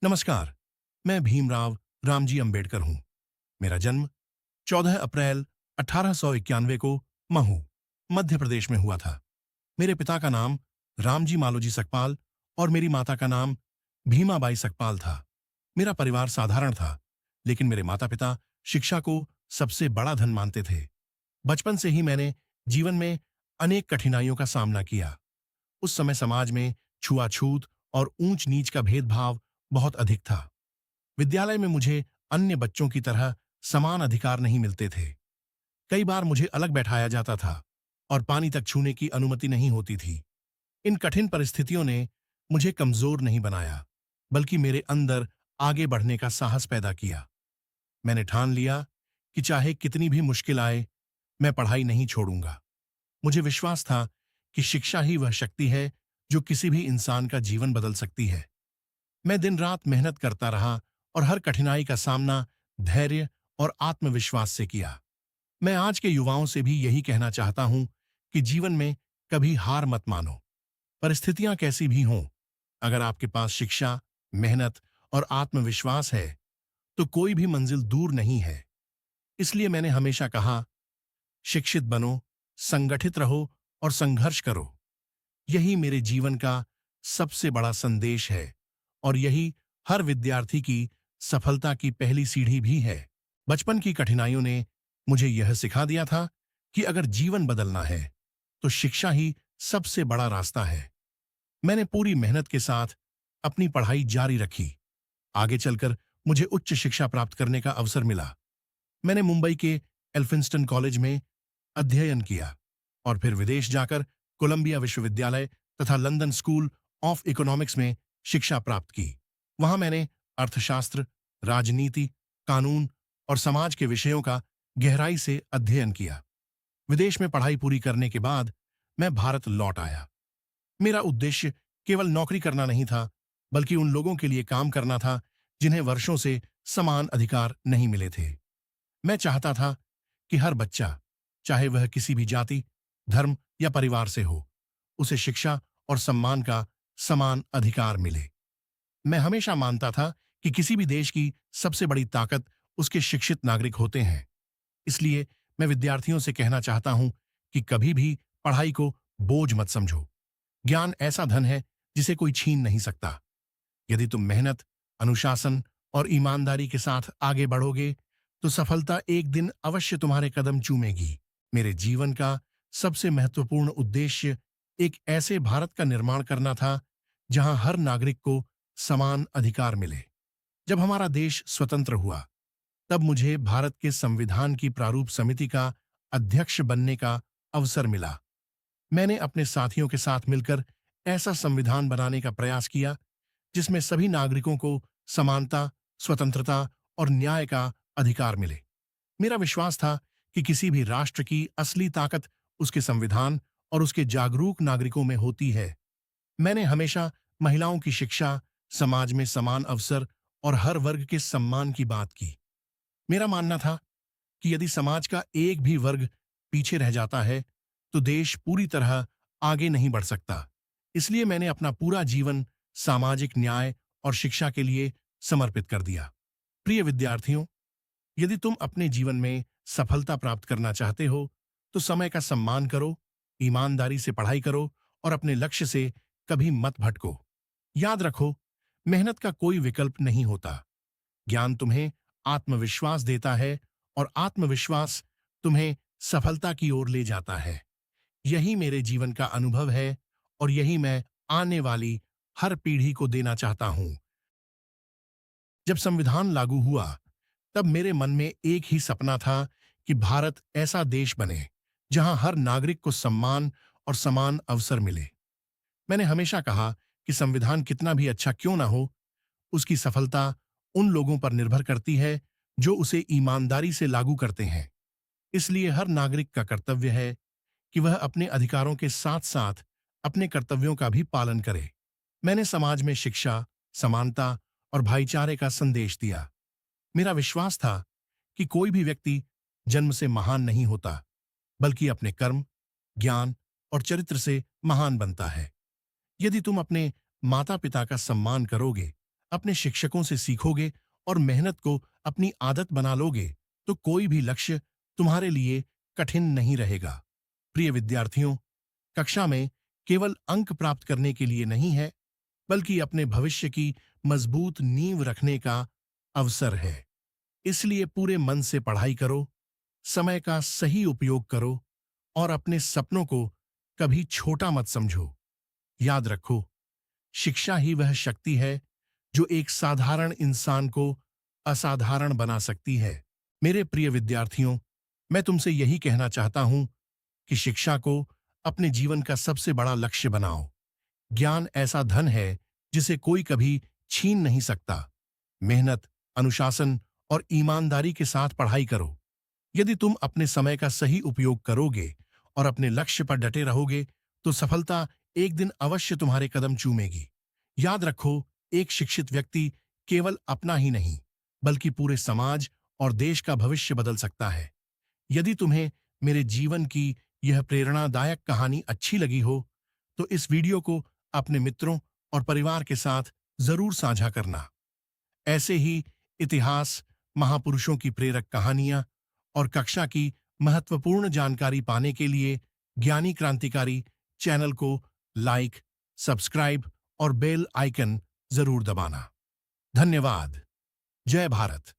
नमस्कार। मैं भीमराव रामजी अंबेडकर हूं। मेरा जन्म 14 अप्रैल 1891 को महू, मध्य प्रदेश में हुआ था। मेरे पिता का नाम रामजी मालोजी सकपाल और मेरी माता का नाम भीमाबाई सकपाल था। मेरा परिवार साधारण था, लेकिन मेरे माता पिता शिक्षा को सबसे बड़ा धन मानते थे। बचपन से ही मैंने जीवन में अनेक कठिनाइयों का सामना किया। उस समय समाज में छुआछूत और ऊंच नीच का भेदभाव बहुत अधिक था। विद्यालय में मुझे अन्य बच्चों की तरह समान अधिकार नहीं मिलते थे। कई बार मुझे अलग बैठाया जाता था और पानी तक छूने की अनुमति नहीं होती थी। इन कठिन परिस्थितियों ने मुझे कमजोर नहीं बनाया, बल्कि मेरे अंदर आगे बढ़ने का साहस पैदा किया। मैंने ठान लिया कि चाहे कितनी भी मुश्किल आए, मैं पढ़ाई नहीं छोड़ूंगा। मुझे विश्वास था कि शिक्षा ही वह शक्ति है जो किसी भी इंसान का जीवन बदल सकती है। मैं दिन रात मेहनत करता रहा और हर कठिनाई का सामना धैर्य और आत्मविश्वास से किया। मैं आज के युवाओं से भी यही कहना चाहता हूं कि जीवन में कभी हार मत मानो। परिस्थितियां कैसी भी हों, अगर आपके पास शिक्षा, मेहनत और आत्मविश्वास है, तो कोई भी मंजिल दूर नहीं है। इसलिए मैंने हमेशा कहा, शिक्षित बनो, संगठित रहो और संघर्ष करो। यही मेरे जीवन का सबसे बड़ा संदेश है और यही हर विद्यार्थी की सफलता की पहली सीढ़ी भी है। बचपन की कठिनाइयों ने मुझे यह सिखा दिया था कि अगर जीवन बदलना है तो शिक्षा ही सबसे बड़ा रास्ता है। मैंने पूरी मेहनत के साथ अपनी पढ़ाई जारी रखी। आगे चलकर मुझे उच्च शिक्षा प्राप्त करने का अवसर मिला। मैंने मुंबई के एल्फिंस्टन कॉलेज में अध्ययन किया और फिर विदेश जाकर कोलंबिया विश्वविद्यालय तथा लंदन स्कूल ऑफ इकोनॉमिक्स में शिक्षा प्राप्त की। वहां मैंने अर्थशास्त्र, राजनीति, कानून और समाज के विषयों का गहराई से अध्ययन किया। विदेश में पढ़ाई पूरी करने के बाद मैं भारत लौट आया। मेरा उद्देश्य केवल नौकरी करना नहीं था, बल्कि उन लोगों के लिए काम करना था जिन्हें वर्षों से समान अधिकार नहीं मिले थे। मैं चाहता था कि हर बच्चा, चाहे वह किसी भी जाति, धर्म या परिवार से हो, उसे शिक्षा और सम्मान का समान अधिकार मिले। मैं हमेशा मानता था कि किसी भी देश की सबसे बड़ी ताकत उसके शिक्षित नागरिक होते हैं। इसलिए मैं विद्यार्थियों से कहना चाहता हूं कि कभी भी पढ़ाई को बोझ मत समझो। ज्ञान ऐसा धन है जिसे कोई छीन नहीं सकता। यदि तुम मेहनत, अनुशासन और ईमानदारी के साथ आगे बढ़ोगे, तो सफलता एक दिन अवश्य तुम्हारे कदम चूमेगी। मेरे जीवन का सबसे महत्वपूर्ण उद्देश्य एक ऐसे भारत का निर्माण करना था जहां हर नागरिक को समान अधिकार मिले। जब हमारा देश स्वतंत्र हुआ, तब मुझे भारत के संविधान की प्रारूप समिति का अध्यक्ष बनने का अवसर मिला। मैंने अपने साथियों के साथ मिलकर ऐसा संविधान बनाने का प्रयास किया जिसमें सभी नागरिकों को समानता, स्वतंत्रता और न्याय का अधिकार मिले। मेरा विश्वास था कि किसी भी राष्ट्र की असली ताकत उसके संविधान और उसके जागरूक नागरिकों में होती है। मैंने हमेशा महिलाओं की शिक्षा, समाज में समान अवसर और हर वर्ग के सम्मान की बात की। मेरा मानना था कि यदि समाज का एक भी वर्ग पीछे रह जाता है, तो देश पूरी तरह आगे नहीं बढ़ सकता। इसलिए मैंने अपना पूरा जीवन सामाजिक न्याय और शिक्षा के लिए समर्पित कर दिया। प्रिय विद्यार्थियों, यदि तुम अपने जीवन में सफलता प्राप्त करना चाहते हो, तो समय का सम्मान करो, ईमानदारी से पढ़ाई करो और अपने लक्ष्य से कभी मत भटको। याद रखो, मेहनत का कोई विकल्प नहीं होता। ज्ञान तुम्हें आत्मविश्वास देता है और आत्मविश्वास तुम्हें सफलता की ओर ले जाता है। यही मेरे जीवन का अनुभव है और यही मैं आने वाली हर पीढ़ी को देना चाहता हूं। जब संविधान लागू हुआ, तब मेरे मन में एक ही सपना था कि भारत ऐसा देश बने जहां हर नागरिक को सम्मान और समान अवसर मिले। मैंने हमेशा कहा कि संविधान कितना भी अच्छा क्यों ना हो, उसकी सफलता उन लोगों पर निर्भर करती है जो उसे ईमानदारी से लागू करते हैं। इसलिए हर नागरिक का कर्तव्य है कि वह अपने अधिकारों के साथ साथ अपने कर्तव्यों का भी पालन करे। मैंने समाज में शिक्षा, समानता और भाईचारे का संदेश दिया। मेरा विश्वास था कि कोई भी व्यक्ति जन्म से महान नहीं होता, बल्कि अपने कर्म, ज्ञान और चरित्र से महान बनता है। यदि तुम अपने माता पिता का सम्मान करोगे, अपने शिक्षकों से सीखोगे और मेहनत को अपनी आदत बना लोगे तो कोई भी लक्ष्य तुम्हारे लिए कठिन नहीं रहेगा। प्रिय विद्यार्थियों, कक्षा में केवल अंक प्राप्त करने के लिए नहीं है, बल्कि अपने भविष्य की मजबूत नींव रखने का अवसर है। इसलिए पूरे मन से पढ़ाई करो, समय का सही उपयोग करो और अपने सपनों को कभी छोटा मत समझो। याद रखो, शिक्षा ही वह शक्ति है जो एक साधारण इंसान को असाधारण बना सकती है। मेरे प्रिय विद्यार्थियों, मैं तुमसे यही कहना चाहता हूं कि शिक्षा को अपने जीवन का सबसे बड़ा लक्ष्य बनाओ। ज्ञान ऐसा धन है जिसे कोई कभी छीन नहीं सकता। मेहनत, अनुशासन और ईमानदारी के साथ पढ़ाई करो। यदि तुम अपने समय का सही उपयोग करोगे और अपने लक्ष्य पर डटे रहोगे, तो सफलता एक दिन अवश्य तुम्हारे कदम चूमेगी। याद रखो, एक शिक्षित व्यक्ति केवल अपना ही नहीं, बल्कि पूरे समाज और देश का भविष्य बदल सकता है। यदि तुम्हें मेरे जीवन की यह प्रेरणादायक कहानी अच्छी लगी हो, तो इस वीडियो को अपने मित्रों और परिवार के साथ जरूर साझा करना। ऐसे ही इतिहास, महापुरुषों की प्रेरक कहानियां और कक्षा की महत्वपूर्ण जानकारी पाने के लिए ज्ञानी क्रांतिकारी चैनल को लाइक, सब्सक्राइब और बेल आइकन जरूर दबाना। धन्यवाद। जय भारत।